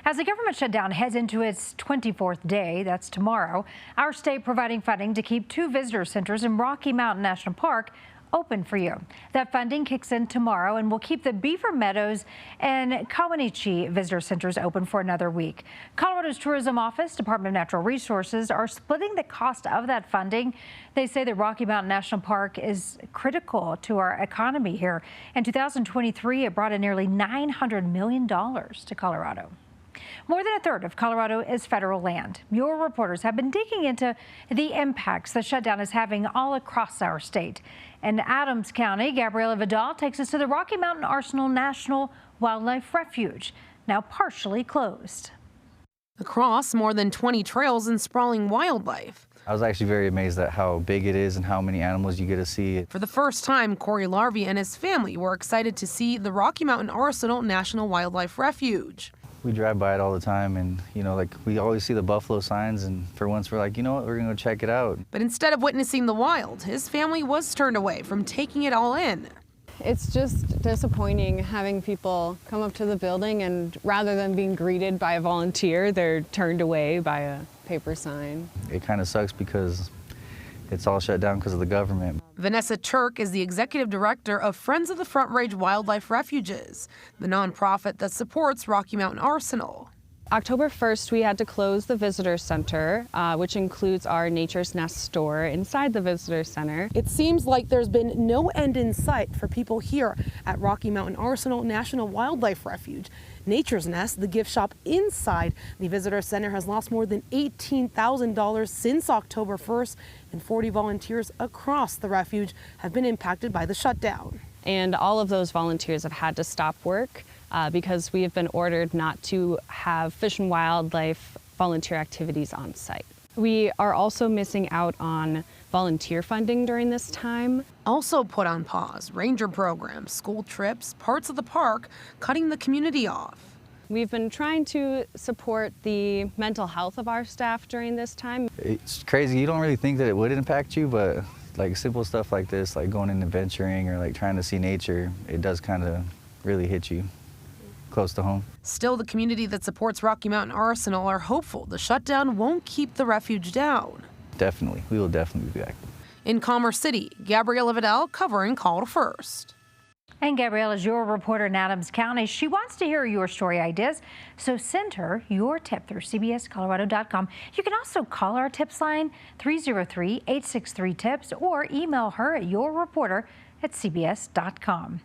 As the government shutdown heads into its 24th day, that's tomorrow, our state providing funding to keep 2 visitor centers in Rocky Mountain National Park open for you. That funding kicks in tomorrow and will keep the Beaver Meadows and Kawanichi visitor centers open for another week. Colorado's Tourism Office, Department of Natural Resources are splitting the cost of that funding. They say that Rocky Mountain National Park is critical to our economy here. In 2023, it brought in nearly $900 million to Colorado. More than a third of Colorado is federal land. Your reporters have been digging into the impacts the shutdown is having all across our state. In Adams County, Gabriela Vidal takes us to the Rocky Mountain Arsenal National Wildlife Refuge, now partially closed. Across more than 20 trails and sprawling wildlife. I was actually very amazed at how big it is and how many animals you get to see. For the first time, Corey Larvey and his family were excited to see the Rocky Mountain Arsenal National Wildlife Refuge. We drive by it all the time, and we always see the buffalo signs, and for once we're like, you know what, we're gonna go check it out. But instead of witnessing the wild, his family was turned away from taking it all in. It's just disappointing having people come up to the building and rather than being greeted by a volunteer, they're turned away by a paper sign. It kind of sucks because it's all shut down because of the government. Vanessa Turk is the executive director of Friends of the Front Range Wildlife Refuges, the nonprofit that supports Rocky Mountain Arsenal. October 1st, we had to close the visitor center, which includes our Nature's Nest store inside the visitor center. It seems like there's been no end in sight for people here at Rocky Mountain Arsenal National Wildlife Refuge. Nature's Nest, the gift shop inside the visitor center, has lost more than $18,000 since October 1st, and 40 volunteers across the refuge have been impacted by the shutdown. And all of those volunteers have had to stop work because we have been ordered not to have fish and wildlife volunteer activities on site. We are also missing out on volunteer funding during this time. Also put on pause, ranger programs, school trips, parts of the park, cutting the community off. We've been trying to support the mental health of our staff during this time. It's crazy, you don't really think that it would impact you, but like simple stuff like this, like going and adventuring or like trying to see nature, it does kind of really hit you close to home. Still, the community that supports Rocky Mountain Arsenal are hopeful the shutdown won't keep the refuge down. Definitely, we will definitely be back. In Commerce City, Gabriela Vidal covering Colorado First. And Gabrielle is your reporter in Adams County. She wants to hear your story ideas, so send her your tip through cbscolorado.com. You can also call our tips line 303-863-TIPS or email her at yourreporter@cbs.com.